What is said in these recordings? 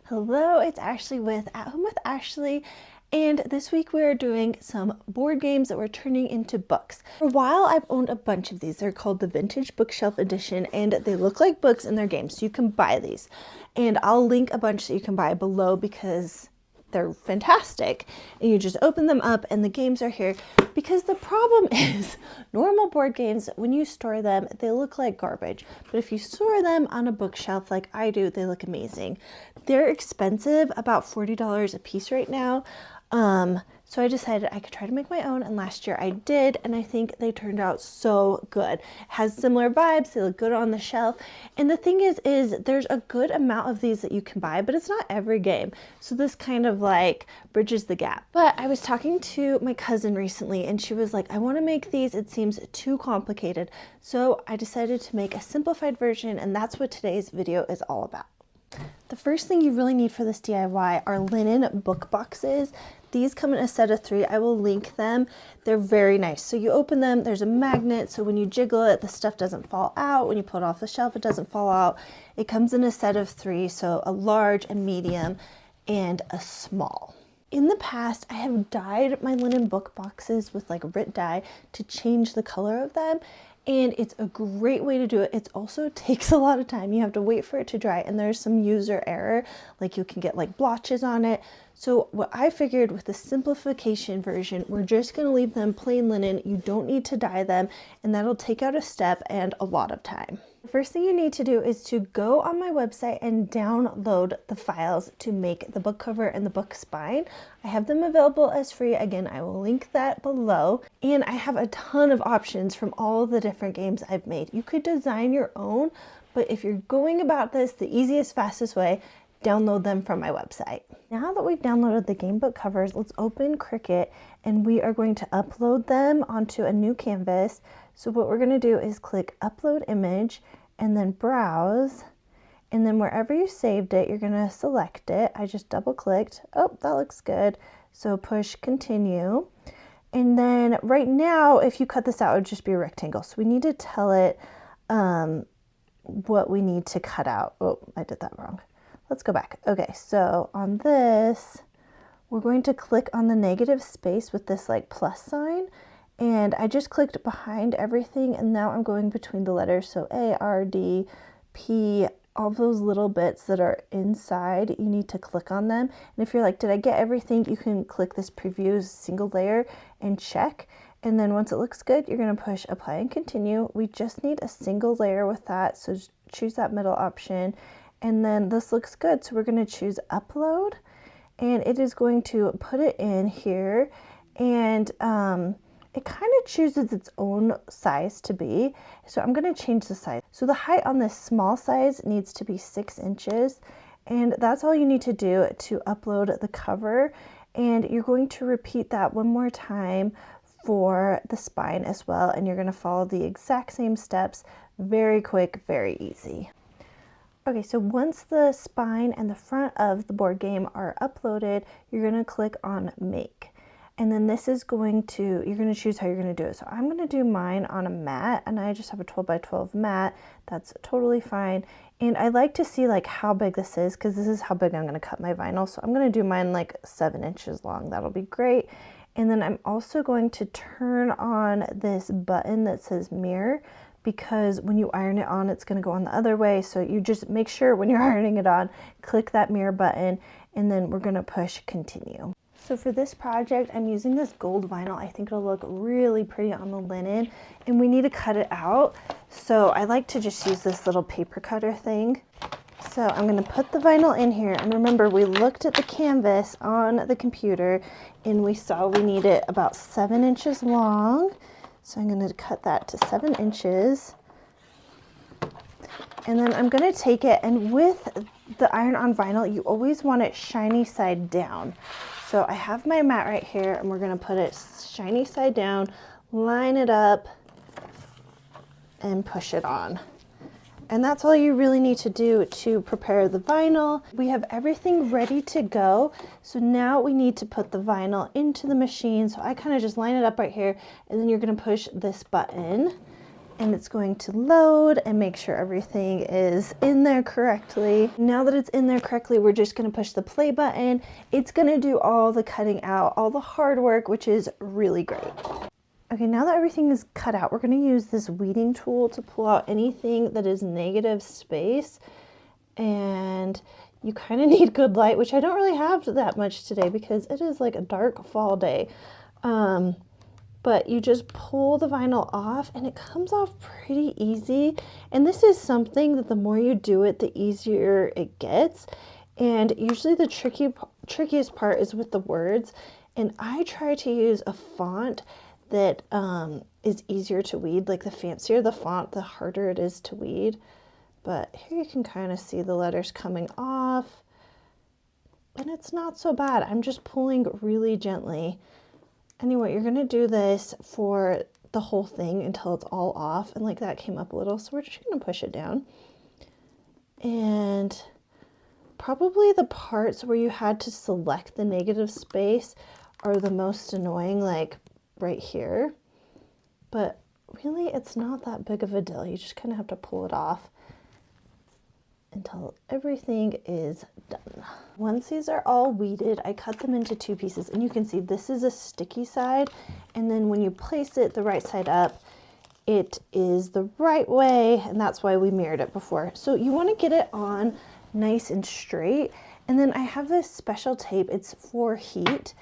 Hello, it's Ashley with At Home with Ashley, and this week we are doing some board games that we're turning into books. For a while I've owned a bunch of these. They're called the Vintage Bookshelf Edition, and they look like books and they're games, so you can buy these. And I'll link a bunch that you can buy below because they're fantastic. And you just open them up and the games are here, because the problem is normal board games, when you store them, they look like garbage. But if you store them on a bookshelf like I do, they look amazing. They're expensive, about $40 a piece right now. So I decided I could try to make my own, and last year I did, and I think they turned out so good. It has similar vibes, they look good on the shelf, and the thing is there's a good amount of these that you can buy, but it's not every game. So this kind of like bridges the gap. But I was talking to my cousin recently, and she was like, I want to make these, it seems too complicated. So I decided to make a simplified version, and that's what today's video is all about. The first thing you really need for this DIY are linen book boxes. These come in a set of 3. I will link them. They're very nice. So you open them, there's a magnet, so when you jiggle it, the stuff doesn't fall out. When you pull it off the shelf, it doesn't fall out. It comes in a set of 3, so a large, a medium, and a small. In the past, I have dyed my linen book boxes with like RIT dye to change the color of them. And it's a great way to do it. It also takes a lot of time. You have to wait for it to dry, and there's some user error, like you can get like blotches on it. So what I figured with the simplification version, we're just going to leave them plain linen. You don't need to dye them, and that'll take out a step and a lot of time. The first thing you need to do is to go on my website and download the files to make the book cover and the book spine. I have them available as free. Again, I will link that below. And I have a ton of options from all the different games I've made. You could design your own, but if you're going about this the easiest, fastest way, download them from my website. Now that we've downloaded the game book covers, let's open Cricut, and we are going to upload them onto a new canvas. So what we're going to do is click Upload Image and then Browse, and then wherever you saved it, you're going to select it. I just double clicked. Oh, that looks good. So push Continue. And then right now, if you cut this out, it would just be a rectangle. So we need to tell it what we need to cut out. Oh, I did that wrong. Let's go back. Okay, so on this, we're going to click on the negative space with this like plus sign. And I just clicked behind everything, and now I'm going between the letters. So A, R, D, P, all those little bits that are inside, you need to click on them. And if you're like, did I get everything? You can click this preview single layer and check. And then once it looks good, you're going to push Apply and Continue. We just need a single layer with that, so choose that middle option. And then this looks good, so we're going to choose Upload, and it is going to put it in here, and it kind of chooses its own size to be. So I'm going to change the size. So the height on this small size needs to be 6 inches, and that's all you need to do to upload the cover. And you're going to repeat that one more time for the spine as well, and you're going to follow the exact same steps. Very quick, very easy. Okay, so once the spine and the front of the board game are uploaded, you're going to click on Make. And then this is going to, you're going to choose how you're going to do it. So I'm going to do mine on a mat, and I just have a 12 by 12 mat. That's totally fine. And I like to see like how big this is, because this is how big I'm going to cut my vinyl. So I'm going to do mine like 7 inches long. That'll be great. And then I'm also going to turn on this button that says mirror, because when you iron it on, it's going to go on the other way. So you just make sure when you're ironing it on, click that mirror button, and then we're going to push Continue. So for this project, I'm using this gold vinyl. I think it'll look really pretty on the linen, and we need to cut it out. So I like to just use this little paper cutter thing. So I'm going to put the vinyl in here, and remember, we looked at the canvas on the computer, and we saw we need it about 7 inches long. So I'm going to cut that to 7 inches. And then I'm going to take it, and with the iron on vinyl, you always want it shiny side down. So I have my mat right here, and we're going to put it shiny side down, line it up, and push it on. And that's all you really need to do to prepare the vinyl. We have everything ready to go. So now we need to put the vinyl into the machine. So I kind of just line it up right here, and then you're going to push this button, and it's going to load and make sure everything is in there correctly. Now that it's in there correctly, we're just going to push the play button. It's going to do all the cutting out, all the hard work, which is really great. Okay, now that everything is cut out, we're going to use this weeding tool to pull out anything that is negative space. And you kind of need good light, which I don't really have that much today because it is like a dark fall day. But you just pull the vinyl off and it comes off pretty easy. And this is something that the more you do it, the easier it gets. And usually the trickiest part is with the words. And I try to use a font that is easier to weed. Like the fancier the font, the harder it is to weed. But here you can kind of see the letters coming off. And it's not so bad. I'm just pulling really gently. Anyway, you're going to do this for the whole thing until it's all off. And like that came up a little, so we're just going to push it down. And probably the parts where you had to select the negative space are the most annoying, like right here. But really, it's not that big of a deal. You just kind of have to pull it off until everything is done. Once these are all weeded, I cut them into two pieces, and you can see this is a sticky side, and then when you place it the right side up, it is the right way, and that's why we mirrored it before. So you want to get it on nice and straight, and then I have this special tape. It's for heat,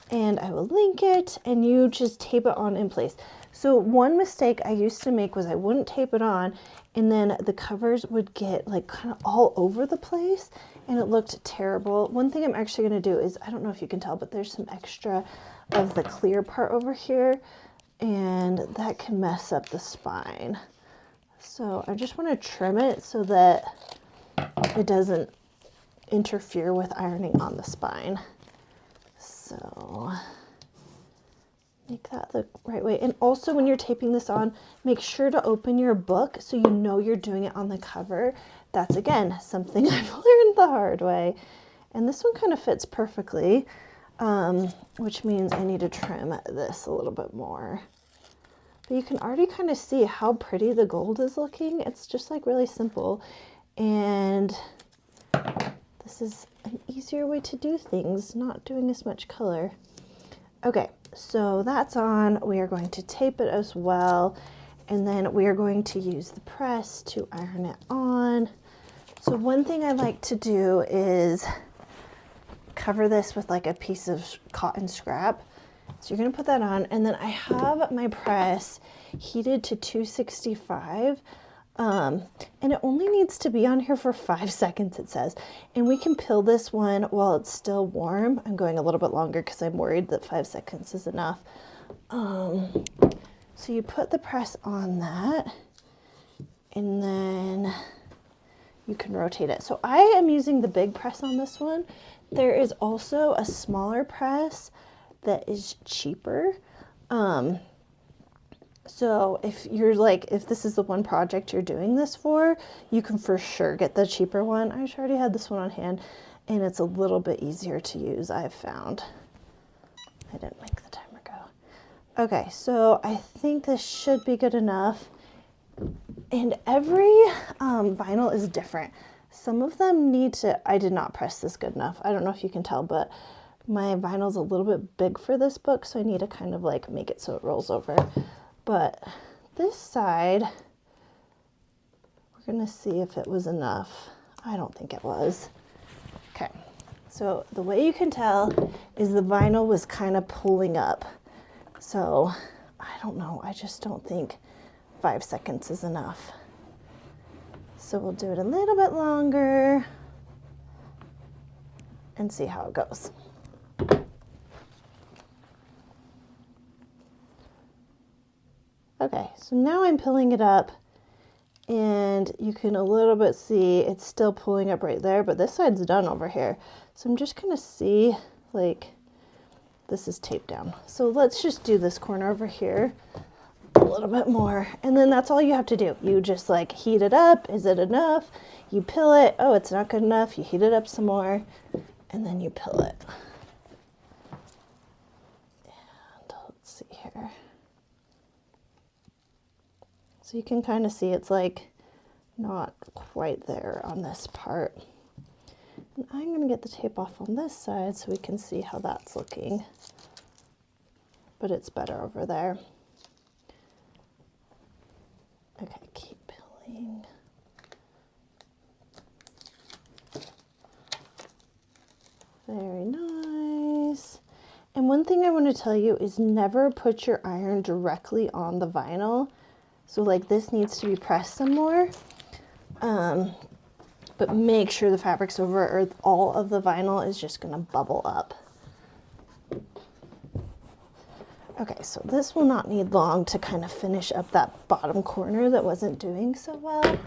and I will link it, and you just tape it on in place. So one mistake I used to make was I wouldn't tape it on, and then the covers would get like kind of all over the place and it looked terrible. One thing I'm actually going to do is, I don't know if you can tell, but there's some extra of the clear part over here, and that can mess up the spine. So I just want to trim it so that it doesn't interfere with ironing on the spine. So make that the right way. And also when you're taping this on, make sure to open your book so you know you're doing it on the cover. That's, again, something I've learned the hard way. And this one kind of fits perfectly, which means I need to trim this a little bit more. But you can already kind of see how pretty the gold is looking. It's just like really simple. And this is an easier way to do things, not doing as much color. Okay, so that's on. We are going to tape it as well, and then we are going to use the press to iron it on. So one thing I like to do is cover this with like a piece of cotton scrap. So you're going to put that on, and then I have my press heated to 265. And it only needs to be on here for 5 seconds, it says. And we can pill this one while it's still warm. I'm going a little bit longer because I'm worried that 5 seconds is enough. So you put the press on that, and then you can rotate it. So I am using the big press on this one. There is also a smaller press that is cheaper. So if you're like, if this is the one project you're doing this for, you can for sure get the cheaper one. I already had this one on hand, and it's a little bit easier to use, I've found. I didn't make the timer go. Okay, so I think this should be good enough. And every vinyl is different. Some of them need to, I did not press this good enough. I don't know if you can tell, but my vinyl's a little bit big for this book, so I need to kind of like make it so it rolls over. But this side, we're gonna see if it was enough. I don't think it was. Okay, so the way you can tell is the vinyl was kind of pulling up. So I don't know, I just don't think 5 seconds is enough. So we'll do it a little bit longer and see how it goes. Okay, so now I'm pilling it up, and you can a little bit see it's still pulling up right there, but this side's done over here. So I'm just gonna see, like, this is taped down. So let's just do this corner over here a little bit more, and then that's all you have to do. You just like heat it up. Is it enough? You pill it. Oh, it's not good enough. You heat it up some more, and then you pill it. And let's see here. So you can kind of see it's like not quite there on this part. And I'm going to get the tape off on this side so we can see how that's looking. But it's better over there. Okay, keep peeling. Very nice. And one thing I want to tell you is never put your iron directly on the vinyl. So like this needs to be pressed some more. But make sure the fabric's over or all of the vinyl is just going to bubble up. Okay, so this will not need long to kind of finish up that bottom corner that wasn't doing so well.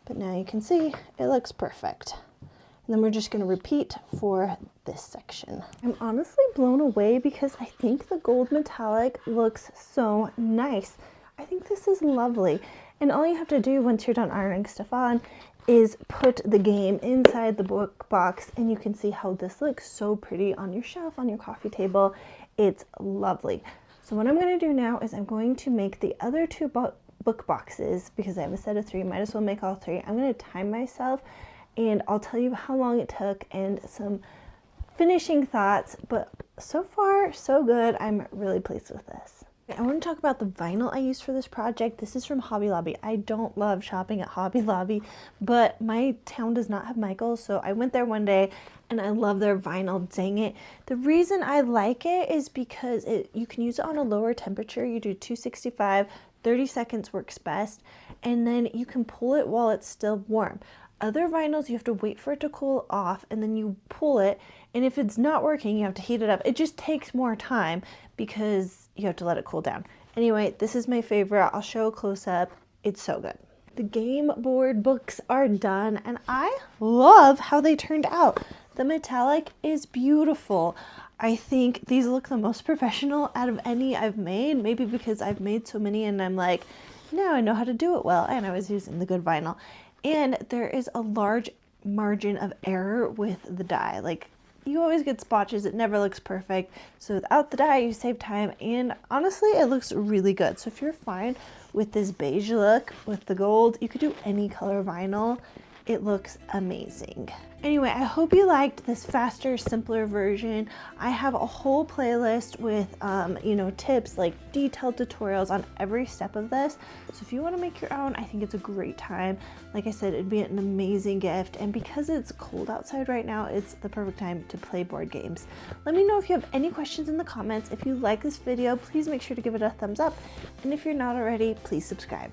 But now you can see it looks perfect. And then we're just going to repeat for this section. I'm honestly blown away because I think the gold metallic looks so nice. I think this is lovely. And all you have to do once you're done ironing stuff on is put the game inside the book box, and you can see how this looks so pretty on your shelf, on your coffee table. It's lovely. So what I'm going to do now is I'm going to make the other two book boxes because I have a set of 3, might as well make all 3. I'm going to time myself and I'll tell you how long it took and some finishing thoughts, but so far so good. I'm really pleased with this. I want to talk about the vinyl I used for this project. This is from Hobby Lobby. I don't love shopping at Hobby Lobby, but my town does not have Michael's, so I went there one day and I love their vinyl, dang it. The reason I like it is because you can use it on a lower temperature. You do 265, 30 seconds works best, and then you can pull it while it's still warm. Other vinyls, you have to wait for it to cool off and then you pull it, and if it's not working, you have to heat it up. It just takes more time because you have to let it cool down. Anyway, this is my favorite. I'll show a close-up. It's so good. The game board books are done and I love how they turned out. The metallic is beautiful. I think these look the most professional out of any I've made, maybe because I've made so many and I'm like, now I know how to do it well, and I was using the good vinyl. And there is a large margin of error with the dye. Like, you always get spotches, it never looks perfect. So without the dye, you save time, and honestly, it looks really good. So if you're fine with this beige look with the gold, you could do any color vinyl. It looks amazing. Anyway, I hope you liked this faster, simpler version. I have a whole playlist with, you know, tips, like detailed tutorials on every step of this. So if you want to make your own, I think it's a great time. Like I said, it'd be an amazing gift. And because it's cold outside right now, it's the perfect time to play board games. Let me know if you have any questions in the comments. If you like this video, please make sure to give it a thumbs up. And if you're not already, please subscribe.